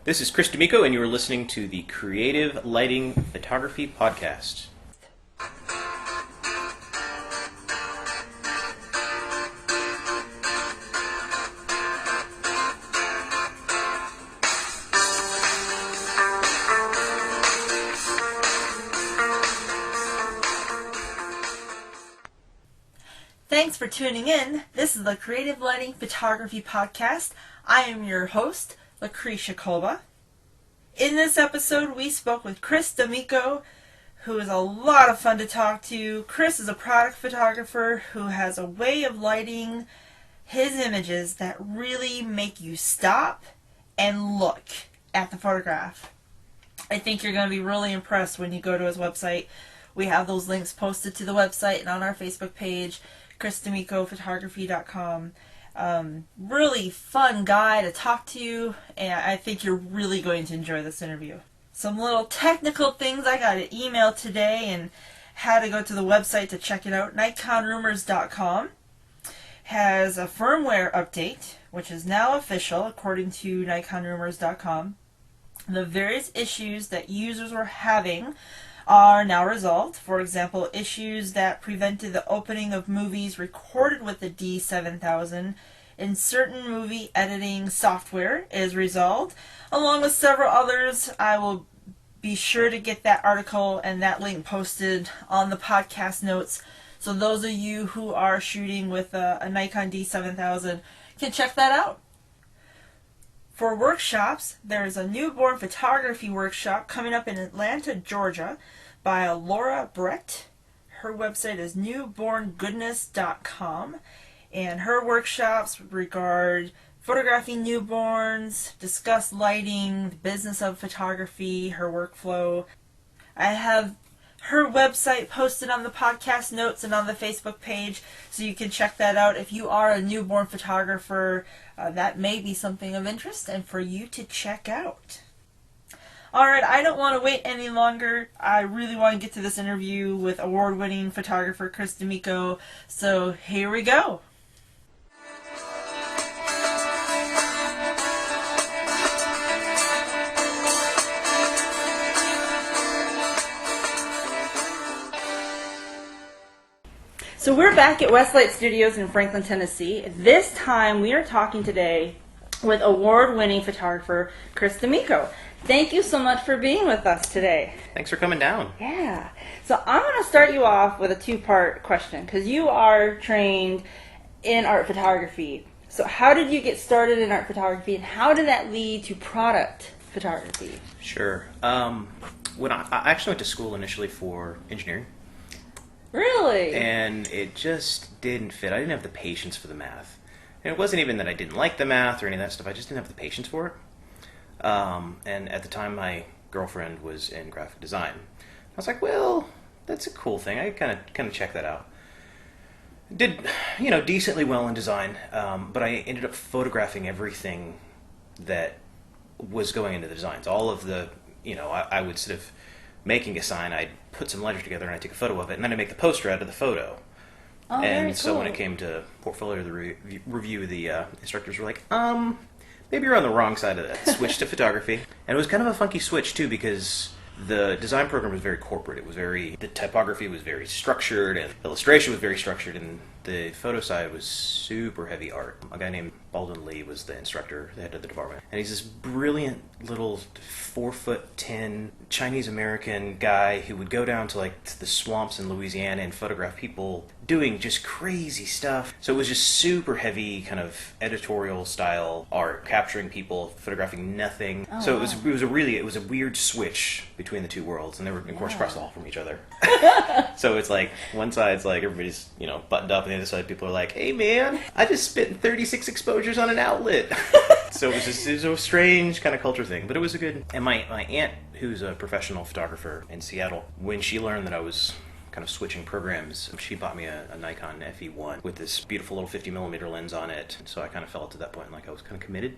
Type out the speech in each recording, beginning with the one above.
This is Chris D'Amico, and you are listening to the Creative Lighting Photography Podcast. Thanks for tuning in. This is the Creative Lighting Photography Podcast. I am your host, Lucretia Kolba. In this episode, we spoke with Chris D'Amico, who is a lot of fun to talk to. Chris is a product photographer who has a way of lighting his images that really make you stop and look at the photograph. I think you're going to be really impressed when you go to his website. We have those links posted to the website and on our Facebook page, ChrisD'AmicoPhotography.com. Really fun guy to talk to, and I think you're really going to enjoy this interview. Some little technical things. I got an email today and had to go to the website to check it out. NikonRumors.com has a firmware update, which is now official according to NikonRumors.com. The various issues that users were having are now resolved. For example, issues that prevented the opening of movies recorded with the D7000 in certain movie editing software is resolved, along with several others. I will be sure to get that article and that link posted on the podcast notes, so those of you who are shooting with a Nikon D7000 can check that out. For workshops, there's a newborn photography workshop coming up in Atlanta, Georgia by Laura Brett. Her website is newborngoodness.com, and her workshops regard photographing newborns, discuss lighting, the business of photography, her workflow. I have her website posted on the podcast notes and on the Facebook page, so you can check that out. If you are a newborn photographer, that may be something of interest and for you to check out. Alright, I don't want to wait any longer. I really want to get to this interview with award-winning photographer Chris D'Amico, so here we go. So we're back at Westlight Studios in Franklin, Tennessee. This time we are talking today with award-winning photographer Chris D'Amico. Thank you so much for being with us today. Thanks for coming down. Yeah. So I'm going to start you off with a two-part question, because you are trained in art photography. So how did you get started in art photography, and how did that lead to product photography? Sure. When I actually went to school initially for engineering. Really? And it just didn't fit. I didn't have the patience for the math. And it wasn't even that I didn't like the math or any of that stuff. I just didn't have the patience for it. And at the time, my girlfriend was in graphic design. I was like, well, that's a cool thing. I kind of checked that out. Did, decently well in design, but I ended up photographing everything that was going into the designs. All of the, I would sort of making a sign, I'd put some letters together and I'd take a photo of it, and then I'd make the poster out of the photo. Oh, and so cool. when it came to portfolio review, the instructors were like, maybe you're on the wrong side of that. Switch to photography. And it was kind of a funky switch, too, because the design program was very corporate. The typography was very structured, and illustration was very structured, and the photo side was super heavy art. A guy named Baldwin Lee was the instructor, the head of the department. And he's this brilliant little 4'10" Chinese-American guy who would go down to the swamps in Louisiana and photograph people doing just crazy stuff. So it was just super heavy kind of editorial style art, capturing people, photographing nothing. Oh, so wow. it was a weird switch between the two worlds, and they were of course across the hall from each other. So it's like one side's like everybody's buttoned up, and the other side people are like, hey man, I just spent 36 exposures on an outlet. So it was a strange kind of culture thing, but it was a good. And my aunt, who's a professional photographer in Seattle, when she learned that I was kind of switching programs, she bought me a Nikon FE1 with this beautiful little 50mm lens on it. So I kind of felt at that point like I was kind of committed.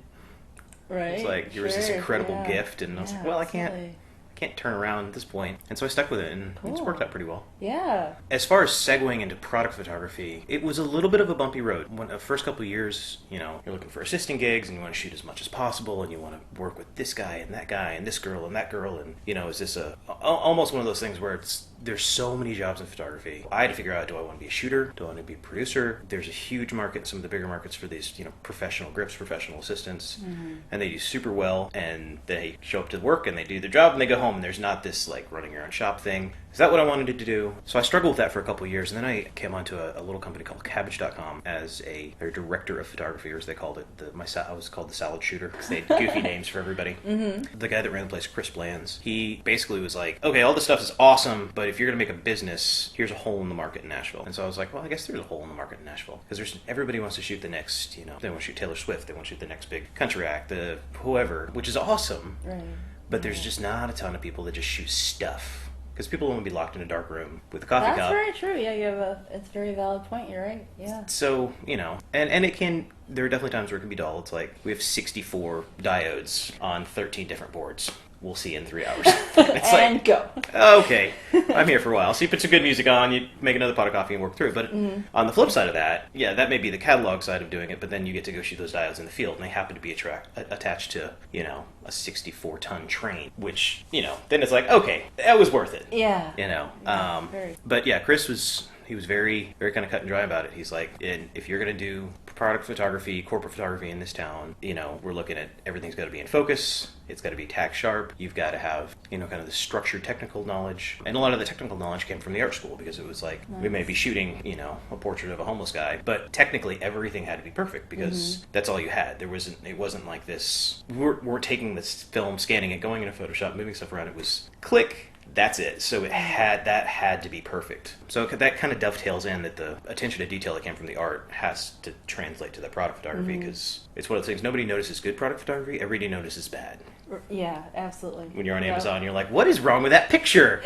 Right. It's like, here was this incredible gift, and I was like, well, I can't can't turn around at this point. And so I stuck with it, and it's Cool. worked out pretty well. Yeah. As far as segueing into product photography, it was a little bit of a bumpy road. When the first couple of years, you know, you're looking for assistant gigs and you want to shoot as much as possible and you want to work with this guy and this girl and that girl, and you know, is this almost one of those things where there's so many jobs in photography. I had to figure out, do I want to be a shooter? Do I want to be a producer? There's a huge market, some of the bigger markets for these, you know, professional grips, professional assistants, and they do super well, and they show up to work and they do their job and they go home, and there's not this like running your own shop thing. Is that what I wanted to do? So I struggled with that for a couple of years, and then I came onto a little company called Cabbage.com as their director of photography, or as they called it. I was called the salad shooter because they had goofy names for everybody. The guy that ran the place, Chris Blands, he basically was like, okay, all this stuff is awesome, but if you're going to make a business, here's a hole in the market in Nashville. And so I was like, well, I guess there's a hole in the market in Nashville, because everybody wants to shoot the next, you know, they want to shoot Taylor Swift, they want to shoot the next big country act, the whoever, which is awesome. Right. But there's just not a ton of people that just shoot stuff. Because people want to be locked in a dark room with a coffee That's cup. very true. Yeah, it's a very valid point. You're right. Yeah. So, you know, and there are definitely times where it can be dull. It's like, we have 64 diodes on 13 different boards. We'll see you in 3 hours. It's And like, go. okay, I'm here for a while. So you put some good music on, you make another pot of coffee and work through it. But on the flip side of that, yeah, that may be the catalog side of doing it, but then you get to go shoot those diodes in the field, and they happen to be attached to, you know, a 64-ton train, which, you know, then it's like, okay, that was worth it. Yeah. You know, very. but yeah, Chris was very, very kind of cut and dry about it. He's like, if you're going to do product photography, corporate photography in this town, you know, we're looking at everything's got to be in focus. It's got to be tack sharp. You've got to have, you know, kind of the structured technical knowledge. And a lot of the technical knowledge came from the art school, because it was like, we may be shooting, you know, a portrait of a homeless guy, but technically everything had to be perfect, because that's all you had. It wasn't like this, we're taking this film, scanning it, going into Photoshop, moving stuff around. It was click. That's it. So that had to be perfect. So that kind of dovetails in that the attention to detail that came from the art has to translate to the product photography, because it's one of those things, nobody notices good product photography, everybody notices bad. Yeah, absolutely. When you're on Amazon, you're like, what is wrong with that picture?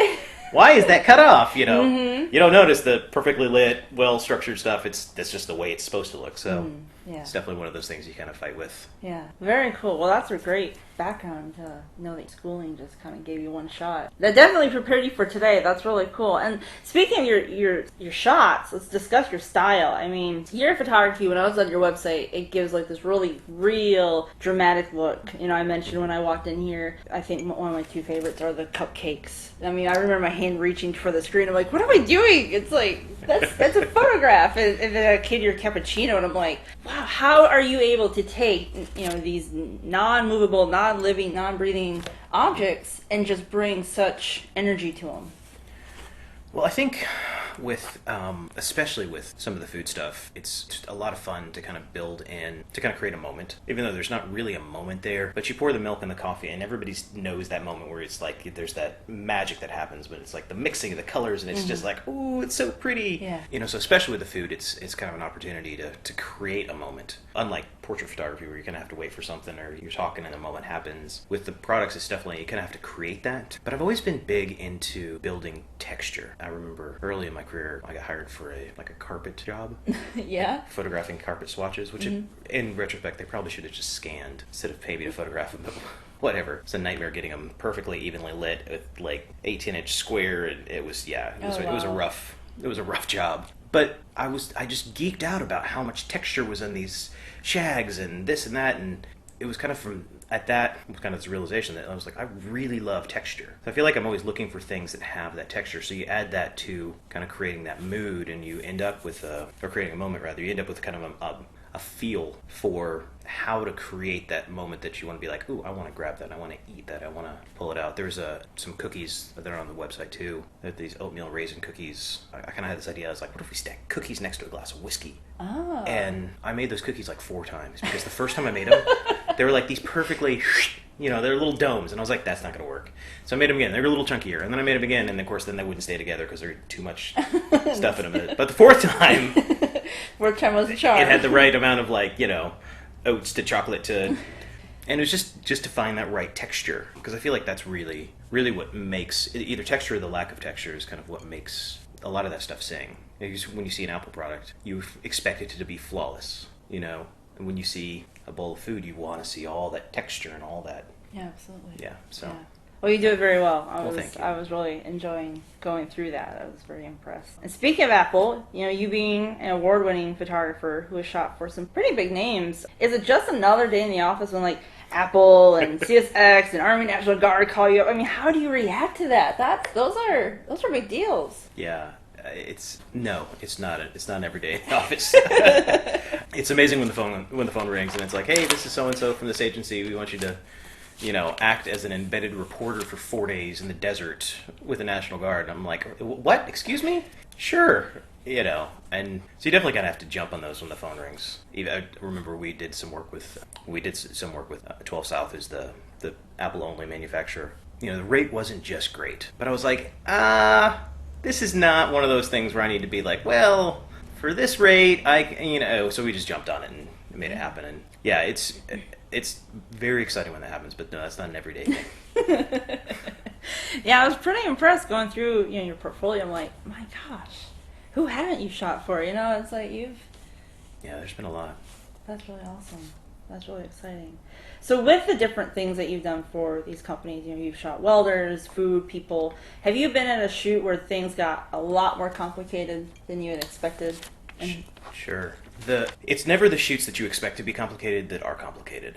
Why is that cut off? You know, you don't notice the perfectly lit, well-structured stuff. That's just the way it's supposed to look. So Yeah. it's definitely one of those things you kind of fight with. Yeah, very cool. Well, that's a great background to know that schooling just kind of gave you one shot. That definitely prepared you for today. That's really cool. And speaking of your shots, let's discuss your style. I mean, your photography, when I was on your website, it gives like this really real, dramatic look. You know, I mentioned when I walked in here, I think one of my two favorites are the cupcakes. I mean, I remember my hand reaching for the screen. I'm like, what am I doing? It's like, that's a photograph. And then a kid, your cappuccino, and I'm like, wow, how are you able to take, you know, these non-movable, non-living, non-breathing objects and just bring such energy to them? Well, I think with, especially with some of the food stuff, it's just a lot of fun to kind of build in, to kind of create a moment, even though there's not really a moment there, but you pour the milk in the coffee and everybody knows that moment where it's like, there's that magic that happens, but it's like the mixing of the colors, and it's just like, ooh, it's so pretty. Yeah. You know, so especially with the food, it's kind of an opportunity to create a moment. Unlike portrait photography where you're going to have to wait for something, or you're talking and the moment happens. With the products, it's definitely, you kind of have to create that. But I've always been big into building texture. I remember early in my career, I got hired for a carpet job. Yeah. Photographing carpet swatches, which in retrospect, they probably should have just scanned instead of pay me to photograph them. But whatever. It's a nightmare getting them perfectly evenly lit with like 18-inch square. And it was it was a rough job. But I just geeked out about how much texture was in these shags and this and that, and it was kind of this realization that I was like, I really love texture. So I feel like I'm always looking for things that have that texture. So you add that to kind of creating that mood, and you end up with or creating a moment rather. You end up with kind of a feel for how to create that moment that you want to be like, ooh, I want to grab that, I want to eat that, I want to pull it out. There's some cookies that are on the website too. They're these oatmeal raisin cookies. I kind of had this idea. I was like, what if we stack cookies next to a glass of whiskey? Oh. And I made those cookies like 4 times, because the first time I made them, they were like these perfectly, you know, they're little domes, and I was like, that's not going to work. So I made them again. They were a little chunkier, and then I made them again, and of course then they wouldn't stay together because there's too much stuff in them. But the 4th time, Work time was a charm. it had the right amount of, like, you know, oats to chocolate to, and it was just to find that right texture, because I feel like that's really what makes either texture or the lack of texture is kind of what makes a lot of that stuff sing. When you see an Apple product, you expect it to be flawless, you know, and when you see a bowl of food, you want to see all that texture and all that. Yeah, absolutely. Yeah, so. Yeah. Well, you do it very well. Well, thank you. I was really enjoying going through that. I was very impressed. And speaking of Apple, you being an award-winning photographer who has shot for some pretty big names, is it just another day in the office when like Apple and CSX and Army National Guard call you up? I mean, how do you react to that? Those are big deals. Yeah. It's not an everyday in the office. It's amazing when the phone rings and it's like, hey, this is so and so from this agency. We want you to, act as an embedded reporter for 4 days in the desert with the National Guard. I'm like, what? Excuse me? Sure. And so you definitely kind of have to jump on those when the phone rings. I remember we did some work with 12 South, is the Apple only manufacturer. The rate wasn't just great, but I was like, this is not one of those things where I need to be like, well, for this rate, so we just jumped on it and made it happen. And yeah, it's very exciting when that happens, but no, that's not an everyday thing. Yeah, I was pretty impressed going through, your portfolio. I'm like, my gosh, who haven't you shot for? It's like Yeah, there's been a lot. That's really awesome. That's really exciting. So with the different things that you've done for these companies, you've shot welders, food, people. Have you been at a shoot where things got a lot more complicated than you had expected? Sure. It's never the shoots that you expect to be complicated that are complicated.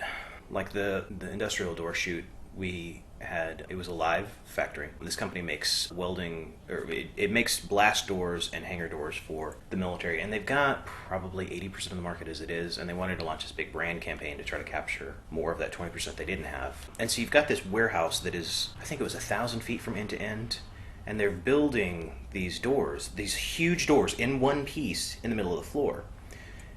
Like the industrial door shoot it was a live factory. This company makes welding, or it makes blast doors and hangar doors for the military, and they've got probably 80% of the market as it is, and they wanted to launch this big brand campaign to try to capture more of that 20% they didn't have. And so you've got this warehouse that is, I think it was 1,000 feet from end to end, and they're building these doors, these huge doors in one piece in the middle of the floor.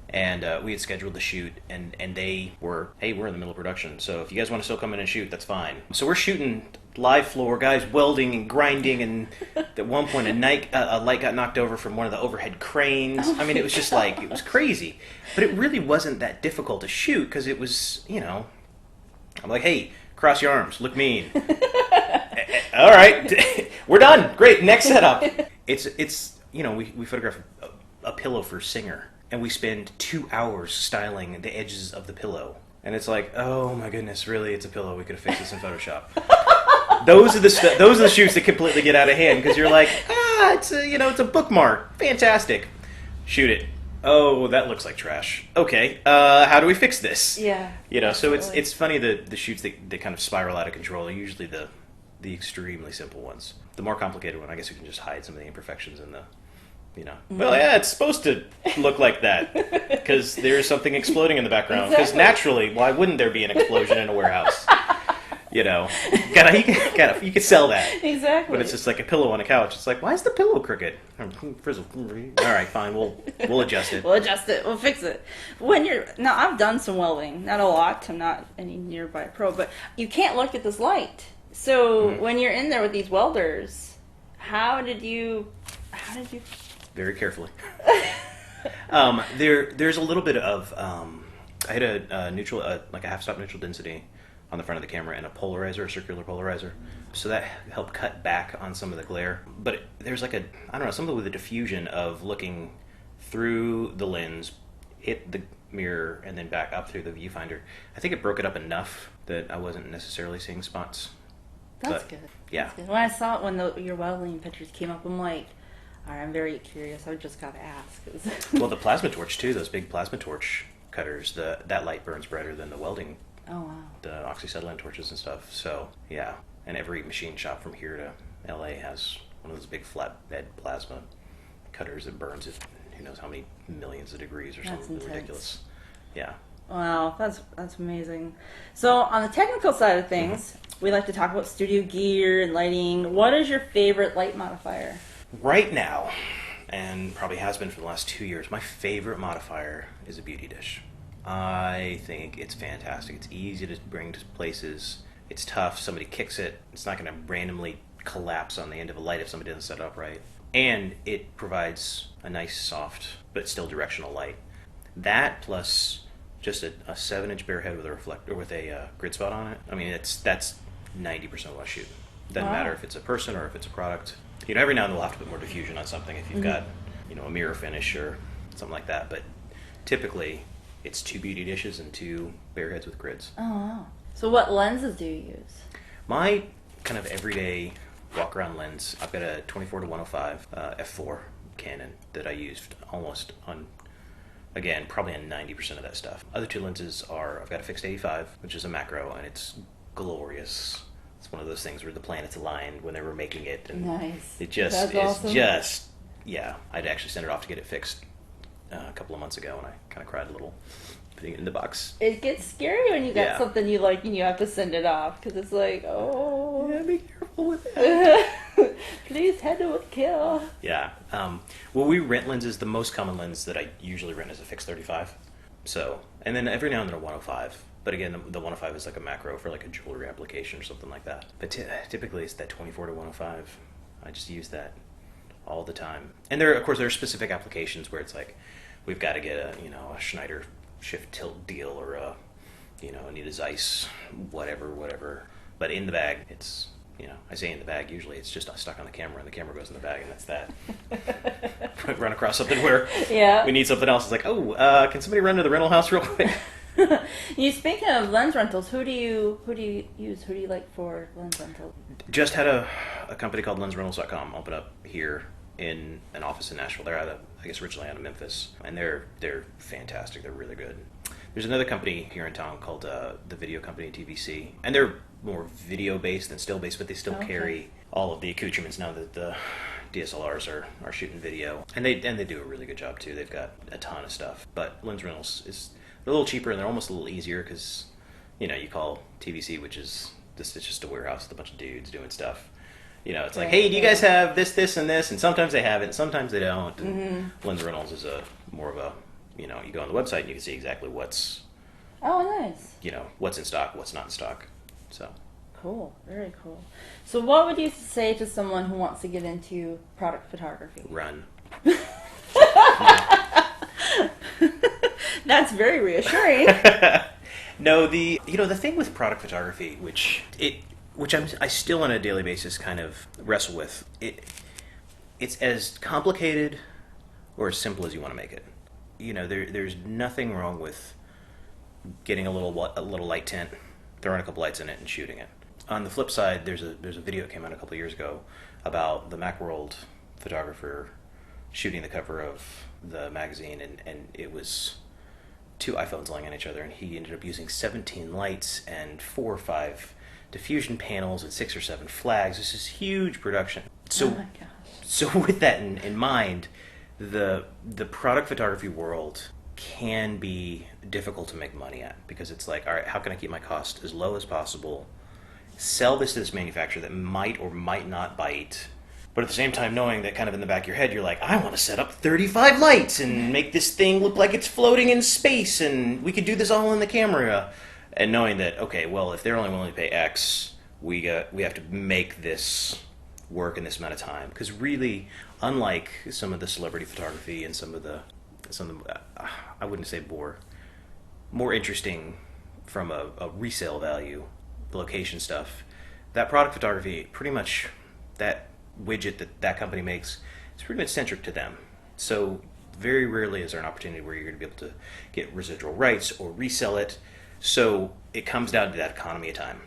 And we had scheduled the shoot, and they were, hey, we're in the middle of production, so if you guys want to still come in and shoot, that's fine. So we're shooting live floor, guys welding and grinding, and at one point a light got knocked over from one of the overhead cranes. I mean, it was just like, it was crazy. But it really wasn't that difficult to shoot, because it was, I'm like, hey, cross your arms, look mean. All right, we're done. Great, next setup. It's we photograph a pillow for Singer, and we spend 2 hours styling the edges of the pillow. And it's like, oh my goodness, really? It's a pillow. We could have fixed this in Photoshop. Those are the shoots that completely get out of hand, because you're like, it's a bookmark. Fantastic. Shoot it. Oh, that looks like trash. Okay, how do we fix this? Yeah. So it's funny the shoots that kind of spiral out of control are usually the extremely simple ones. The more complicated one, I guess you can just hide some of the imperfections in the. Well, yeah, it's supposed to look like that because there's something exploding in the background. Because naturally, why wouldn't there be an explosion in a warehouse? You could sell that. Exactly. But it's just like a pillow on a couch. It's like, why is the pillow crooked? Frizzle. All right, fine. We'll adjust it. We'll adjust it. We'll fix it. Now, I've done some welding. Not a lot. I'm not any nearby pro, but you can't look at this light. So when you're in there with these welders, how did you? Very carefully. There's a little bit of I had a neutral, like a half-stop neutral density on the front of the camera and a polarizer, a circular polarizer, so that helped cut back on some of the glare. But there's like something with the diffusion of looking through the lens, hit the mirror, and then back up through the viewfinder. I think it broke it up enough that I wasn't necessarily seeing spots. That's good. Yeah. That's good. When I saw it, when your welding pictures came up, I'm like, all right, I'm very curious. I just got to ask. Well, the plasma torch too. Those big plasma torch cutters. That light burns brighter than the welding. Oh wow. The oxyacetylene torches and stuff. So yeah, and every machine shop from here to LA has one of those big flatbed plasma cutters that burns at who knows how many millions of degrees or something ridiculous. Yeah. Wow, that's amazing. So on the technical side of things, we like to talk about studio gear and lighting. What is your favorite light modifier? Right now, and probably has been for the last 2 years, my favorite modifier is a beauty dish. I think it's fantastic. It's easy to bring to places. It's tough. Somebody kicks it. It's not going to randomly collapse on the end of a light if somebody doesn't set it up right. And it provides a nice, soft, but still directional light. That plus just a 7-inch bare head with a reflector, with a grid spot on it. I mean, that's 90% of what I shoot. Doesn't matter if it's a person or if it's a product. Every now and then we'll have to put more diffusion on something if you've got, a mirror finish or something like that. But typically, it's 2 beauty dishes and 2 bare heads with grids. Oh, wow. So what lenses do you use? My kind of everyday walk-around lens. I've got a 24 to 105 f4 Canon that I used almost on, again, probably on 90% of that stuff. Other two lenses are, I've got a fixed 85, which is a macro, and it's glorious. It's one of those things where the planets aligned when they were making it, and Nice. it just That's is awesome. just, yeah. I'd actually sent it off to get it fixed a couple of months ago, and I kind of cried a little putting it in the box. It gets scary when you got Yeah. something you like and you have to send it off because it's like, oh, Yeah, be careful with it. please handle with kill. Yeah. Well, we rent lenses. The most common lens that I usually rent is a fixed 35. So, and then every now and then a 105. But again, the 105 is like a macro for like a jewelry application or something like that. But typically it's that 24 to 105. I just use that all the time. And there, of course, there are specific applications where it's like, we've got to get a Schneider shift tilt deal or need a Zeiss, whatever. But in the bag, it's, I say in the bag, usually it's just stuck on the camera and the camera goes in the bag and that's that. Run across something where Yeah. we need something else. It's like, can somebody run to the rental house real quick? You speaking of lens rentals, who do you use? Who do you like for lens rentals? Just had a company called lensrentals.com open up here in an office in Nashville. They're originally out of Memphis, and they're fantastic. They're really good. There's another company here in town called the Video Company TVC, and they're more video based than still based, but they still carry all of the accoutrements now that the DSLRs are shooting video, and they do a really good job too. They've got a ton of stuff, but Lens Rentals is a little cheaper and they're almost a little easier because you call TVC, which is it's just a warehouse with a bunch of dudes doing stuff. It's like, hey, do you guys have this, and this? And sometimes they have it, and sometimes they don't. And Lens Rentals is more of a, you go on the website and you can see exactly what's, Oh, nice. what's in stock, what's not in stock. So, Cool. Very cool. So, what would you say to someone who wants to get into product photography? run. That's very reassuring. No, the thing with product photography, which I still on a daily basis kind of wrestle with. It's as complicated or as simple as you want to make it. There's nothing wrong with getting a little light tint, throwing a couple lights in it, and shooting it. On the flip side, there's a video that came out a couple of years ago about the Macworld photographer shooting the cover of the magazine, and it was 2 iPhones laying on each other, and he ended up using 17 lights and 4 or 5 diffusion panels and 6 or 7 flags. This is huge production. So, oh my gosh. so with that in mind, the product photography world can be difficult to make money at because it's like, all right, how can I keep my cost as low as possible? Sell this to this manufacturer that might or might not bite. But at the same time, knowing that kind of in the back of your head, you're like, I want to set up 35 lights and make this thing look like it's floating in space, and we could do this all in the camera. And knowing that, okay, well, if they're only willing to pay X, we have to make this work in this amount of time. Because really, unlike some of the celebrity photography and some of the I wouldn't say more interesting from a resale value, the location stuff, that product photography, pretty much that widget that company makes, it's pretty much centric to them. So very rarely is there an opportunity where you're going to be able to get residual rights or resell it. So it comes down to that economy of time.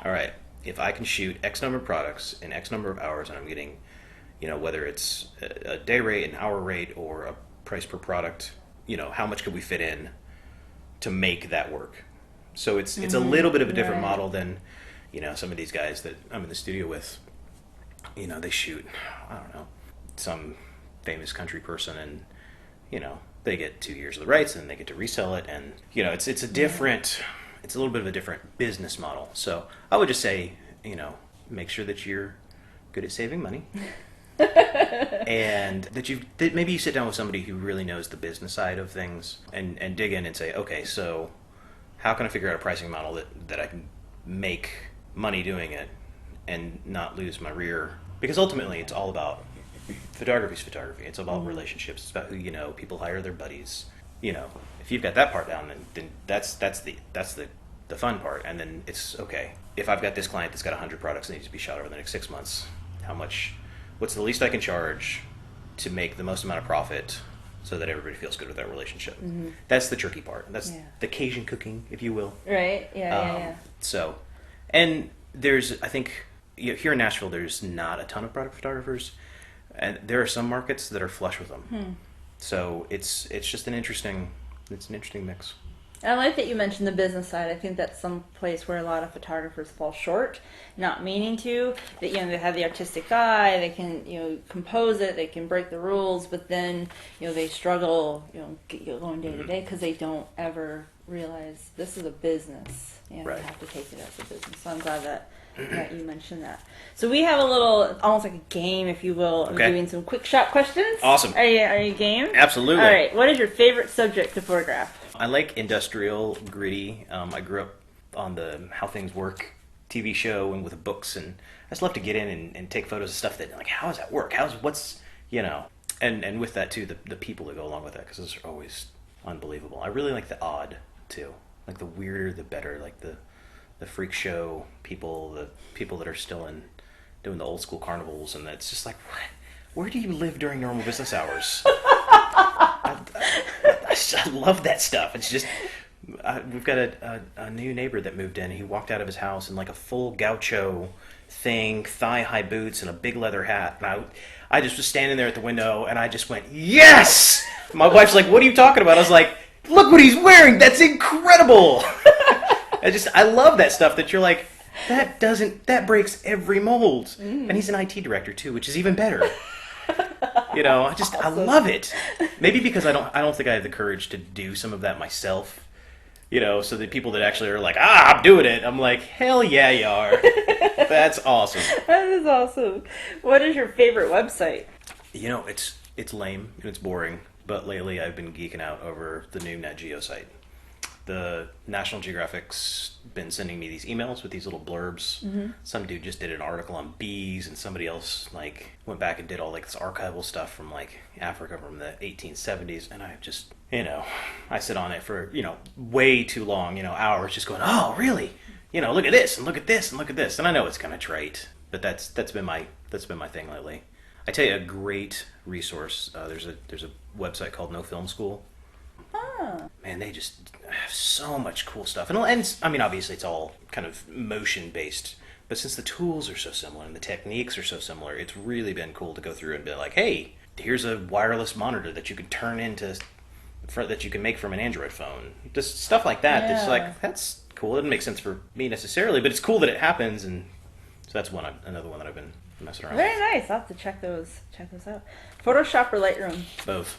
All right, if I can shoot X number of products in X number of hours and I'm getting, whether it's a day rate, an hour rate, or a price per product, how much could we fit in to make that work? So it's a little bit of a different model than, some of these guys that I'm in the studio with. They shoot, I don't know, some famous country person, and they get 2 years of the rights and they get to resell it, and it's a different, it's a little bit of a different business model. So I would just say, make sure that you're good at saving money. And that maybe you sit down with somebody who really knows the business side of things and dig in and say, okay, so how can I figure out a pricing model that I can make money doing it and not lose my rear? Because ultimately it's all about photography's photography. It's about relationships. It's about who people hire their buddies. If you've got that part down, then that's the fun part. And then it's okay. If I've got this client that's got 100 products that need to be shot over the next 6 months, what's the least I can charge to make the most amount of profit so that everybody feels good with that relationship? That's the tricky part. That's the Cajun cooking, if you will. Right? Yeah. So, and there's, I think, here in Nashville, there's not a ton of product photographers, and there are some markets that are flush with them. So it's just an interesting mix. And I like that you mentioned the business side. I think that's some place where a lot of photographers fall short, not meaning to. That they have the artistic eye, they can compose it, they can break the rules, but then they struggle going day to day because they don't ever realize this is a business. Right. They have to take it as a business. So I'm glad that you mentioned that. So we have a little, almost like a game, if you will, of Okay. doing some quick shot questions. Awesome. Are you game? Absolutely. All right. What is your favorite subject to photograph? I like industrial, gritty. I grew up on the How Things Work TV show and with books, and I just love to get in and take photos of stuff that, like, how does that work? And with that too, the people that go along with that, because those are always unbelievable. I really like the odd too, like the weirder the better, like the freak show people, the people that are still doing the old school carnivals, and it's just like, what? Where do you live during normal business hours? I love that stuff. It's just, we've got a new neighbor that moved in. He walked out of his house in like a full gaucho thing, thigh-high boots, and a big leather hat. And I just was standing there at the window, and I just went, yes! My wife's like, what are you talking about? I was like, look what he's wearing! That's incredible! I love that stuff that you're like, that breaks every mold. And he's an IT director too, which is even better. I love it. Maybe because I don't think I have the courage to do some of that myself. So the people that actually are like, I'm doing it, I'm like, hell yeah, you are. That's awesome. That is awesome. What is your favorite website? It's lame and it's boring, but lately I've been geeking out over the new Nat Geo site. The National Geographic's been sending me these emails with these little blurbs. Mm-hmm. Some dude just did an article on bees, and somebody else went back and did all this archival stuff from Africa from the 1870s, and I just I sit on it for way too long, hours, just going, oh really, look at this and look at this and look at this, and I know it's kind of trite, but that's been my thing lately. I tell you a great resource. There's a website called No Film School. Man, they just have so much cool stuff. And I mean, obviously it's all kind of motion-based, but since the tools are so similar and the techniques are so similar, it's really been cool to go through and be like, hey, here's a wireless monitor that you can turn into, that you can make from an Android phone. Just stuff like that. Yeah. It's like, that's cool. It doesn't make sense for me necessarily, but it's cool that it happens, and so that's another one that I've been messing around Very with. nice. I'll have to check those out. Photoshop or Lightroom? Both.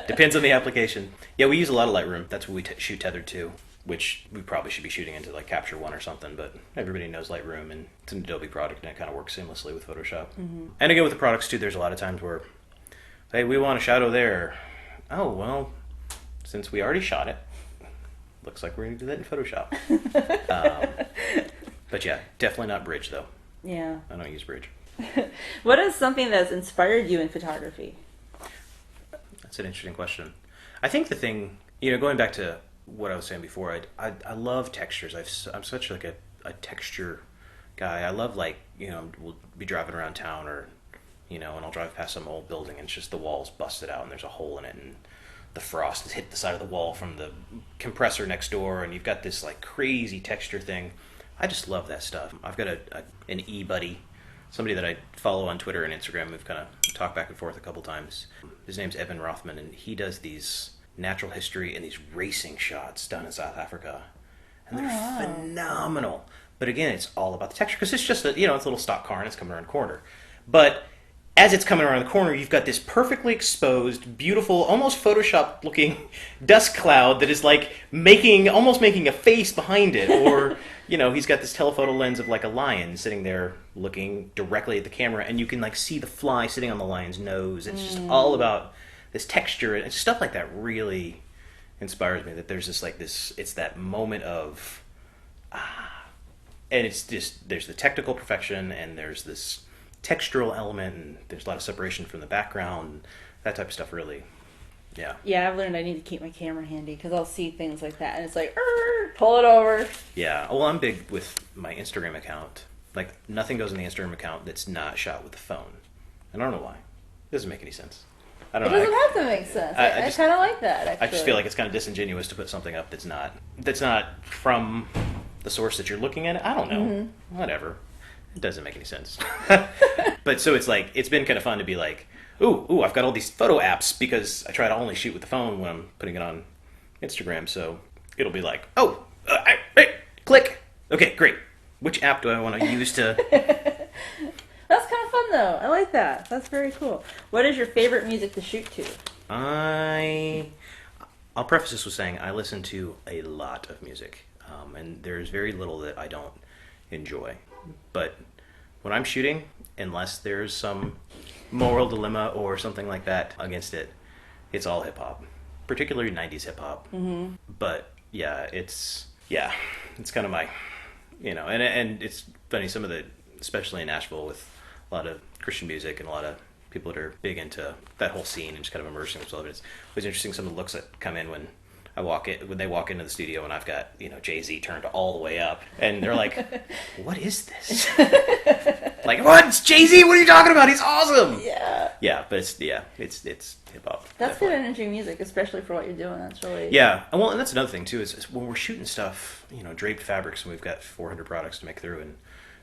Depends on the application. Yeah, we use a lot of Lightroom. That's what we shoot tethered to, which we probably should be shooting into Capture One or something, but everybody knows Lightroom, and it's an Adobe product, and it kind of works seamlessly with Photoshop. Mm-hmm. And again, with the products too, there's a lot of times where, hey, we want a shadow there. Oh, well, since we already shot it, looks like we're going to do that in Photoshop. But yeah, definitely not Bridge, though. Yeah. I don't use Bridge. What is something that's inspired you in photography? That's an interesting question. I think the thing, going back to what I was saying before, I love textures. I'm such a texture guy. I love we'll be driving around town and I'll drive past some old building and it's just the wall's busted out and there's a hole in it and the frost has hit the side of the wall from the compressor next door and you've got this crazy texture thing. I just love that stuff. I've got an e-buddy, somebody that I follow on Twitter and Instagram. We've kind of talked back and forth a couple times. His name's Evan Rothman, and he does these natural history and these racing shots down in South Africa. And they're phenomenal. But again, it's all about the texture, because it's just it's a little stock car and it's coming around the corner. But as it's coming around the corner, you've got this perfectly exposed, beautiful, almost Photoshop-looking dust cloud that is almost making a face behind it. Or, he's got this telephoto lens of a lion sitting there looking directly at the camera, and you can see the fly sitting on the lion's nose. It's just all about this texture, and stuff like that really inspires me. That there's it's that moment of, and it's just, there's the technical perfection, and there's this textural element, and there's a lot of separation from the background. That type of stuff really, yeah. Yeah, I've learned I need to keep my camera handy because I'll see things like that and it's pull it over. Yeah, well, I'm big with my Instagram account. Nothing goes in the Instagram account that's not shot with the phone. And I don't know why. It doesn't make any sense. I don't It know. doesn't have to make sense. I kind of like that, actually. I just feel like it's kind of disingenuous to put something up that's not from the source that you're looking at. I don't know. Whatever. It doesn't make any sense. But so it's like, it's been kind of fun to be like, ooh, I've got all these photo apps because I try to only shoot with the phone when I'm putting it on Instagram. So it'll be like, hey, click. Okay, great. Which app do I want to use to... That's kind of fun, though. I like that. That's very cool. What is your favorite music to shoot to? I'll preface this with saying I listen to a lot of music, and there's very little that I don't enjoy. But when I'm shooting, unless there's some moral dilemma or something like that against it, it's all hip hop, particularly 90s hip hop. Mm-hmm. But yeah, it's kind of my, and it's funny, some of the, especially in Nashville with a lot of Christian music and a lot of people that are big into that whole scene and just kind of immersing themselves. It's always interesting some of the looks that come in when they walk into the studio and I've got, Jay-Z turned all the way up and they're like, what is this? Like, what? It's Jay-Z? What are you talking about? He's awesome. Yeah. Yeah, but it's hip hop. That's good energy music, especially for what you're doing. That's really... Yeah. Well, and that's another thing too, is when we're shooting stuff, draped fabrics, and we've got 400 products to make through in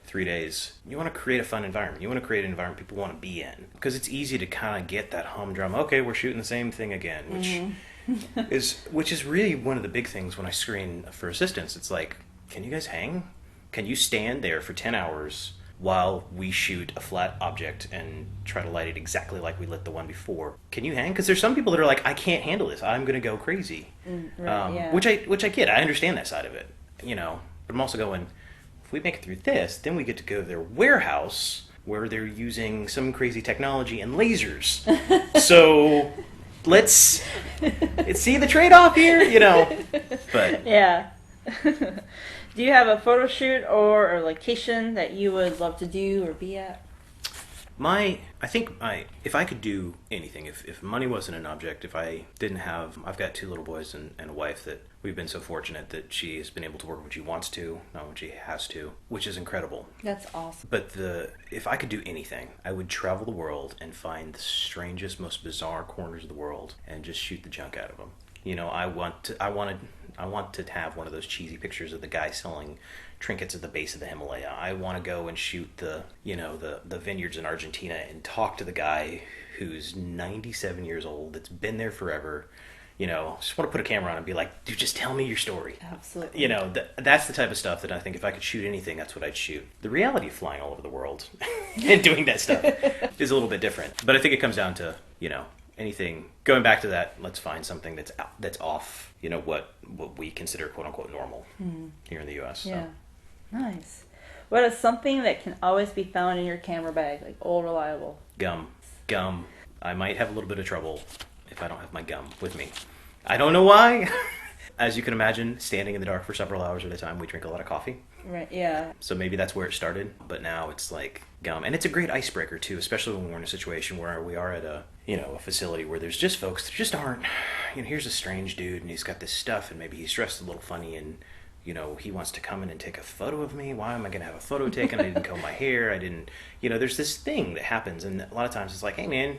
3 days, you want to create a fun environment. You want to create an environment people want to be in. Because it's easy to kind of get that humdrum, okay, we're shooting the same thing again, which is really one of the big things when I screen for assistants. It's like, can you guys hang? Can you stand there for 10 hours while we shoot a flat object and try to light it exactly like we lit the one before? Can you hang? Because there's some people that are like, I can't handle this. I'm going to go crazy. Yeah. Which I get. I understand that side of it. But I'm also going, if we make it through this, then we get to go to their warehouse where they're using some crazy technology and lasers. So let's see the trade-off here, But yeah. Do you have a photo shoot or a location that you would love to do or be at? If I could do anything, if money wasn't an object, if I didn't have, I've got 2 little boys and a wife that we've been so fortunate that she has been able to work when she wants to, not when she has to, which is incredible. That's awesome. But if I could do anything, I would travel the world and find the strangest, most bizarre corners of the world and just shoot the junk out of them. I want to have one of those cheesy pictures of the guy selling trinkets at the base of the Himalaya. I want to go and shoot the vineyards in Argentina and talk to the guy who's 97 years old, that's been there forever. Just want to put a camera on and be like, dude, just tell me your story. Absolutely. That's the type of stuff that I think if I could shoot anything, that's what I'd shoot. The reality of flying all over the world and doing that stuff is a little bit different. But I think it comes down to, anything, going back to that, let's find something that's off, what we consider quote unquote normal here in the U.S. Yeah. So. Nice. What is something that can always be found in your camera bag, like old reliable? Gum. I might have a little bit of trouble if I don't have my gum with me. I don't know why. As you can imagine, standing in the dark for several hours at a time, we drink a lot of coffee. Right, yeah. So maybe that's where it started, but now it's like gum. And it's a great icebreaker too, especially when we're in a situation where we are at a facility where there's just folks that just aren't, here's a strange dude and he's got this stuff and maybe he's dressed a little funny and, he wants to come in and take a photo of me. Why am I going to have a photo taken? I didn't comb my hair. I didn't, there's this thing that happens. And a lot of times it's like, hey man,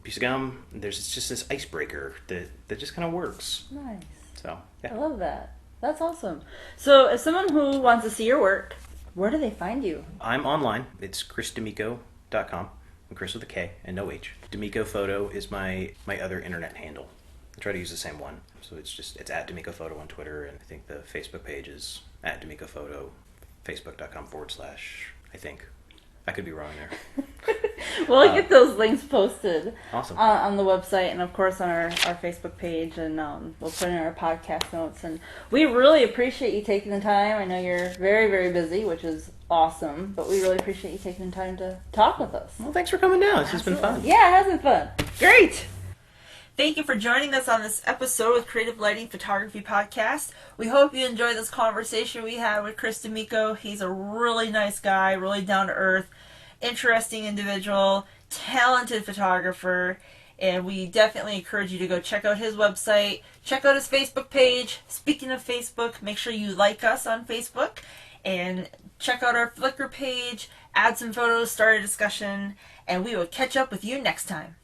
piece of gum. It's just this icebreaker that just kind of works. Nice. So, yeah. I love that. That's awesome. So, as someone who wants to see your work, where do they find you? I'm online. It's chrisdemico.com. I'm Chris with a K and no H. Demico Photo is my other internet handle. I try to use the same one. So it's at Demico Photo on Twitter, and I think the Facebook page is at Demico Photo, facebook.com/ I think. I could be wrong there. We'll get those links posted awesome. On the website and, of course, on our Facebook page, and we'll put in our podcast notes. And we really appreciate you taking the time. I know you're very, very busy, which is awesome, but we really appreciate you taking the time to talk with us. Well, thanks for coming down. This has been fun. Yeah, it has been fun. Great! Thank you for joining us on this episode with Creative Lighting Photography Podcast. We hope you enjoyed this conversation we had with Chris Demico. He's a really nice guy, really down-to-earth, interesting individual, talented photographer, and we definitely encourage you to go check out his website, check out his Facebook page. Speaking of Facebook, make sure you like us on Facebook, and check out our Flickr page, add some photos, start a discussion, and we will catch up with you next time.